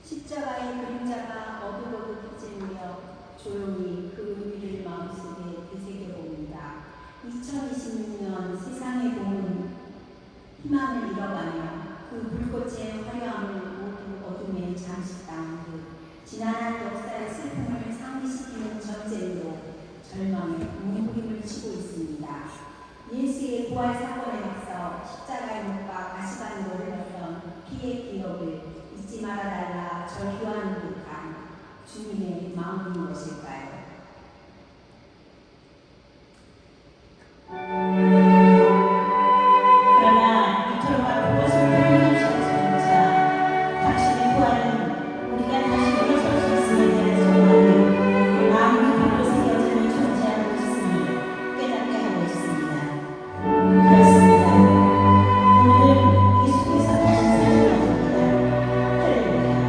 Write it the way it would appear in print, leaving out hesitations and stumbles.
십자가의 그림자가 어둑어둑해지며 조용히 그 의미를 마음속에 되새겨봅니다. 2026년 세상의 봄은 희망을 잃어가며 그 불꽃의 화려함을 모두 어둠에 잠식당한 듯 지난한 역사의 슬픔을 상기시키는 전쟁으로 절망의 몸부림을 치고 있습니다. 예수의 부활 사건에 앞서 십자가에 못 박 가시관으로 흘렀던 피의 기억을 잊지 말아달라 절규하는 듯한 주님의 마음이 무엇일까요? 그러나 이토록 아프고 슬픈 현실조차 당신의 부활은 우리가 다시 일어설 수 있음에 대한 소망을 마음 깊이로 새겨지는 존재하고 있음을 깨닫게 하고 있습니다. 그렇습니다. 오늘은 이 속에서 다시 살아납니다. 할렐루야.